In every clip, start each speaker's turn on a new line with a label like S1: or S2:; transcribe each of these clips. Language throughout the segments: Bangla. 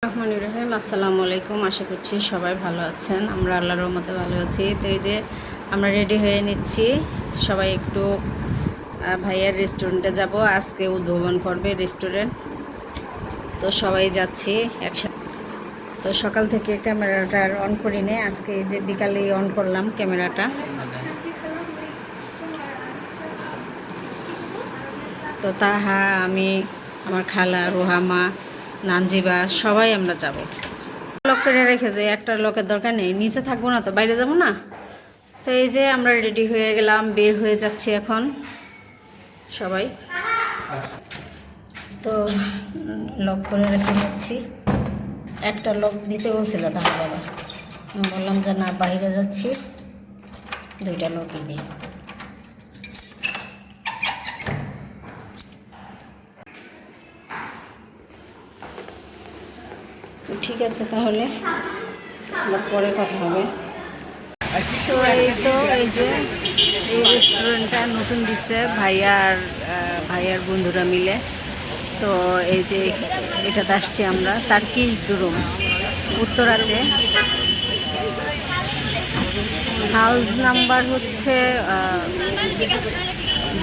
S1: রহমানির রহিম, আসসালামু আলাইকুম। আশা করছি সবাই ভালো আছেন। আমরা আল্লাহর রহমতে ভালো আছি। তো এই যে আমরা রেডি হয়ে নিচ্ছি, সবাই একটু ভাইয়ার রেস্টুরেন্টে যাব। আজকে উদ্বোধন করবে রেস্টুরেন্ট, তো সবাই যাচ্ছি একসাথে। তো সকাল থেকে ক্যামেরাটা অন করি নে, আজকে এই যে বিকালেই অন করলাম ক্যামেরাটা। তো তাহা আমি, আমার খালা, রোহামা, নানজিবা সবাই আমরা যাব। লক করে রেখেছে, একটা লোকের দরকার নেই, নিচে থাকবো না তো, বাইরে যাব না। তো এই যে আমরা রেডি হয়ে গেলাম, বের হয়ে যাচ্ছি এখন সবাই। তো লক করে রেখে যাচ্ছি। একটা লক দিতে বলছিল তাহলে বাবা, আমি বললাম যে না, বাইরে যাচ্ছি, দুইটা লকই দিই। ঠিক আছে, তাহলে আবার পরে কথা হবে। তো এই যে এই রেস্টুরেন্টটা নতুন দিচ্ছে ভাইয়ার বন্ধুরা মিলে। তো এই যে এটাতে আসছি আমরা, তার্কিশ দুরুম, উত্তরাতে। হাউস নাম্বার হচ্ছে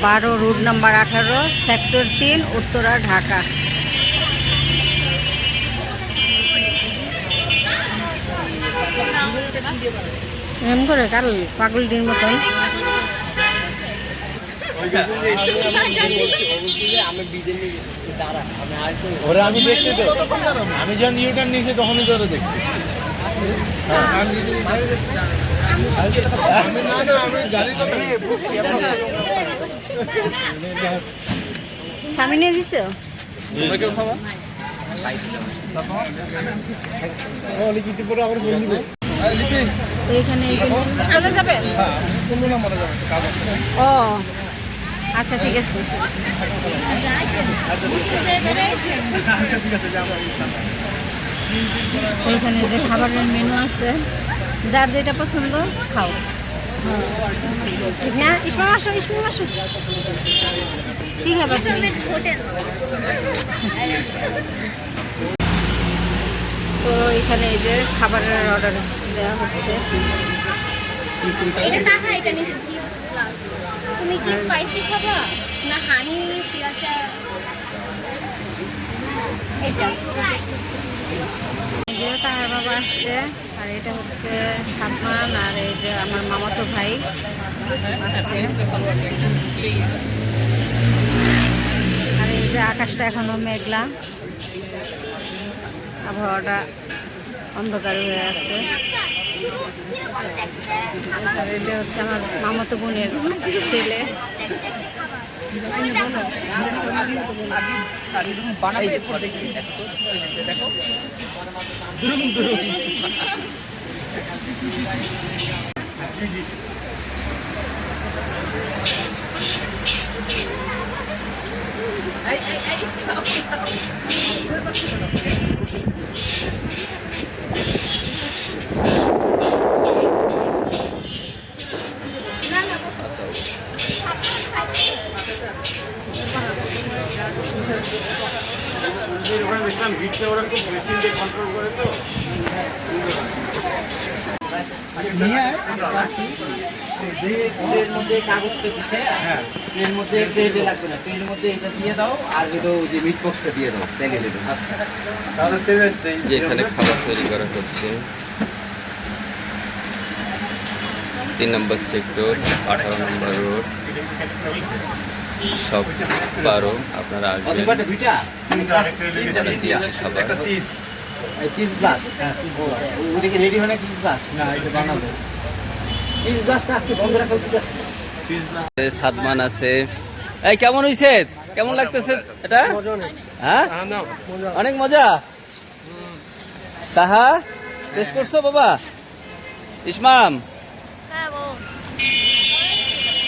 S1: 12, road number 18, sector 3, Uttara, Dhaka. এম করে কাল পাগলটির মতন।
S2: ওরা আমি দেখছি তো, আমি যখন ইউটার্ন নিয়েছি তখনই তো ওরা দেখছি।
S1: সামিনে দিছে তো এখানে চলে যাবেন। ও আচ্ছা, ঠিক আছে। এখানে যে খাবারের মেনু আছে, যার যেটা পছন্দ খাও। ঠিক না? ইসমাম আসো, ইসমাম আসো। কি খাবার তুমি? তো এখানে এই যে খাবারের অর্ডার দেওয়া হচ্ছে।
S3: এটা কাকা, এটা নিচে চিজ প্লাস। তুমি কি স্পাইসি খাবা না হানি সিরাচা? এটা
S1: এই যে তাহার বাবা আসছে, আর এটা হচ্ছে সালমান, আর এই যে আমার মামাতো ভাই আসছে। আর এই যে আকাশটা এখনো মেঘলা, আবহাওয়াটা অন্ধকার হয়ে আছে। আর এটা হচ্ছে আমার মামাতো বোনের ছেলে।
S4: এর মধ্যে কাগজটা দিছে, এর মধ্যে তেলে লাগবে না, তেলের মধ্যে এটা দিয়ে দাও, আর যেটা যে মিট বক্সটা দিয়ে দাও, তেলে দেবে। আচ্ছা, তাহলে তেলের
S5: যেখানে খাবার তৈরি করা হচ্ছে 3 নম্বর সেক্টর, 18 নম্বর রোড, সব 12। আপনারা আসবেন,
S4: দুইটা
S5: দিয়েছে খাবার।
S4: চিজ গ্লাস, ওটা কি রেডি হয় না? চিজ গ্লাস না, এটা বানাবো। চিজ গ্লাসটা আজকে বন্ধ রাখা উচিত আছে।
S5: সাদমান আছে। এই কেমন হয়েছে? কেমন লাগতেছে এটা? হ্যাঁ, অনেক মজা। তাহা টেস্ট করছো বাবা? ইসমাম,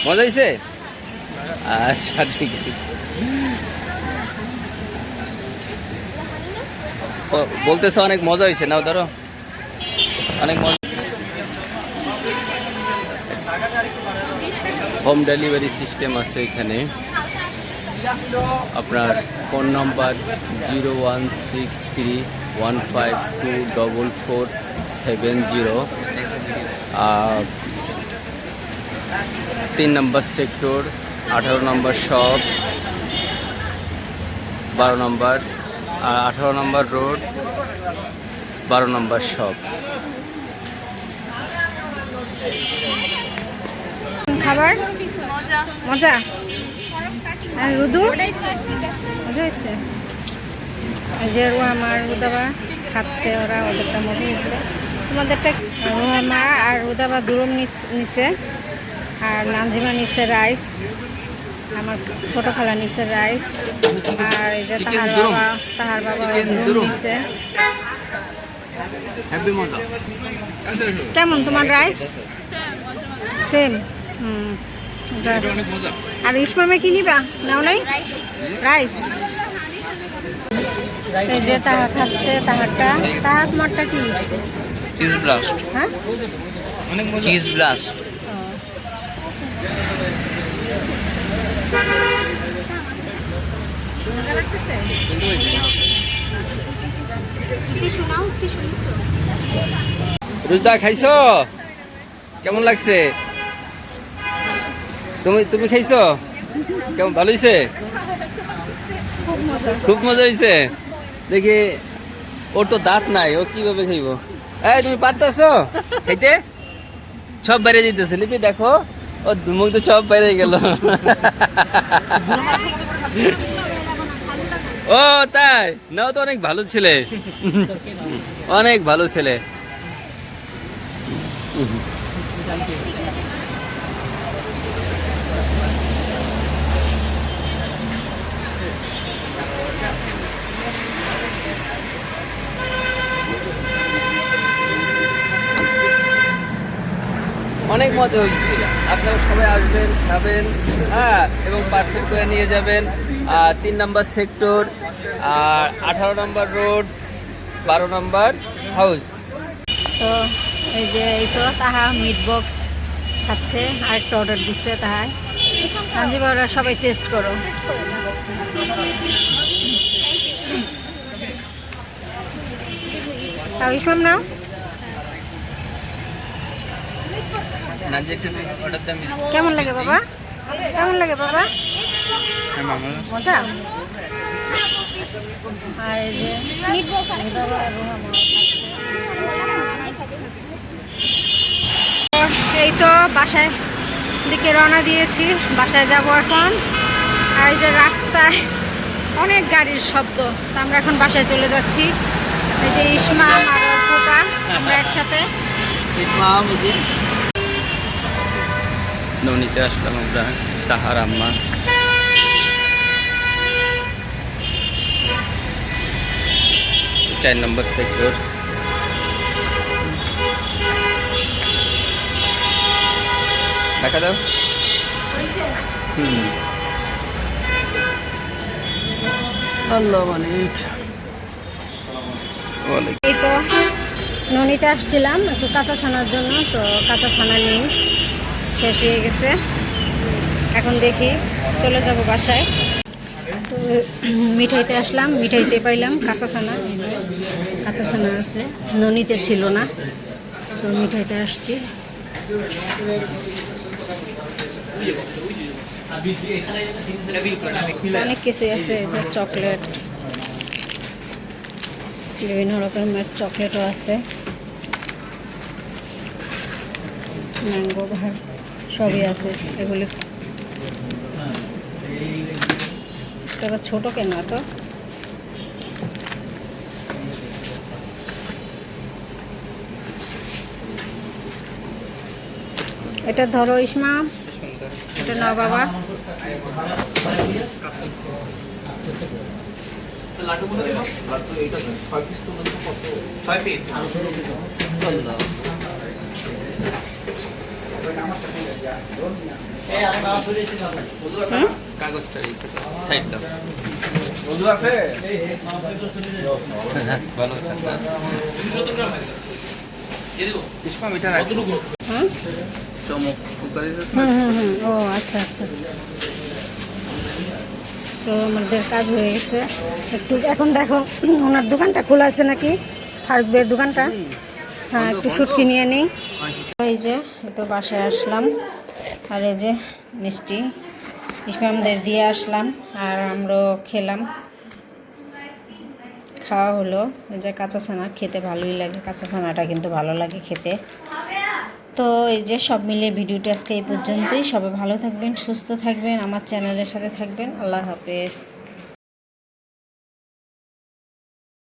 S5: মজা হয়েছে? আচ্ছা, ঠিক আছে। বলতেছে অনেক মজা হয়েছে। নাও ধরো, অনেক মজা। হোম ডেলিভারি সিস্টেম আছে এখানে। আপনার ফোন নাম্বার 01631524470। 3 নম্বর সেক্টর, 18 নম্বর শপ, 12 নম্বর 18 নম্বর রোড, 12 নম্বর শপ।
S1: খাবার
S3: মজা
S1: মজা। আর রুদু মজা হয়েছে। এই যে রুমা রুদাবা খাচ্ছে, ওরা ওদেরটা মজা হয়েছে। তোমাদেরটা রুমা আর রুদাবা দুরম নিচে, আর নানজিমা নিচে রাইস, আমার ছোট খালা নিচে রাইস, আর এই যে তাহার বাবা দুরম নিচে। কেমন তোমার রাইস? সেম। আর ইসমামে কি নিবা? নাও নাই রাইস। এই যে তাহা খাচ্ছে, তাহারটা। তাহা তোমারটা কি?
S5: Cheese blast.
S1: হ্যাঁ,
S5: চিজ ব্লাস্ট।
S1: মজা লাগতেছে?
S3: টিস্যু নাও, টিস্যু নিছো?
S5: রুজদা খাইছো? কেমন লাগছে? তুমি খাইছো? কেমন, ভালো হয়েছে? খুব মজা হয়েছে। দেখি ওর তো দাঁত নাই, ও কিভাবে খাইব? এই তুমি পারতেছো খাইতে? সব বাইরে দিতেছে। লিপি দেখো, ও মুখ তো সব বাইরে গেল। ও তাই না? ও তো অনেক ভালো ছেলে, অনেক ভালো ছেলে। অনেক মজা হয়েছে। আপনারা সবাই আসবেন, খাবেন, হ্যাঁ, এবং পার্সেল করে নিয়ে যাবেন। 3 নম্বর সেক্টর, আর 18 নম্বর রোড, 12 নম্বর হাউস।
S1: তো এই যে এই তো তাহা মিট বক্স খাচ্ছে, আর একটা অর্ডার দিচ্ছে তাহায়। নানজিমা, ওরা সবাই টেস্ট করো। তাও ইসমাম নাও। কেমন লাগে বাবা? কেমন লাগে বাবা? মজা। আর এই যে
S3: মিট বল খাবে?
S1: এই তো বাসায় দিকে রওনা দিয়েছি, বাসায় যাব এখন। আর এই যে রাস্তায় অনেক গাড়ির শব্দ, তো আমরা এখন বাসায় চলে যাচ্ছি। এই যে ইসমাম আর ওর ফুপা, আমরা একসাথে।
S5: ননিতে আসলাম আমরা, তাহার আম্মা। চার নম্বর সেক্টর। দেখা দাও। আল্লাহ মালিক।
S1: এই তো ননিতে আসছিলাম একটু কাঁচা ছানার জন্য, তো কাঁচা ছানা নেই, শেষ হয়ে গেছে। এখন দেখি চলে যাব বাসায়। তো মিঠাইতে আসলাম, মিঠাইতে পাইলাম কাঁচা ছানা। এই যে কাঁচা ছানা আছে, ননিতে ছিল না, তো মিঠাইতে আসছি। অনেক কিছুই আছে, এই যে চকলেট, বিভিন্ন রকমের চকলেটও আছে, ম্যাঙ্গো ভার সবই আছে। এগুলি এবার ছোট কেন তো? এটা ধরো ইসমা, এটা নাও বাবা।
S5: কাগজটা সাইড দাও।
S2: আছে
S5: ভালো আছে। ইসমাম এটা রাখো।
S1: হুম
S5: চমক কুকারে।
S1: হুম হুম হুম, ও আচ্ছা আচ্ছা। তো আমাদের কাজ হয়ে গেছে একটু। এখন দেখো ওনার দোকানটা খোলা আছে নাকি, ফারুক ভাইয়ের দোকানটা। হ্যাঁ, একটু শুটকি নিয়ে নিই। এই যে তো বাসায় আসলাম, আর এই যে মিষ্টি ইসমামদের দিয়ে আসলাম, আর আমরাও খেলাম, খাওয়া হলো। এই যে কাঁচা ছানা খেতে ভালোই লাগে, কাঁচা ছানাটা কিন্তু ভালো লাগে খেতে। তো এই যে সব মিলিয়ে ভিডিওটা আজকে এই পর্যন্তই। সবাই ভালো থাকবেন, সুস্থ থাকবেন, আমার চ্যানেলের সাথে থাকবেন। আল্লাহ হাফেজ।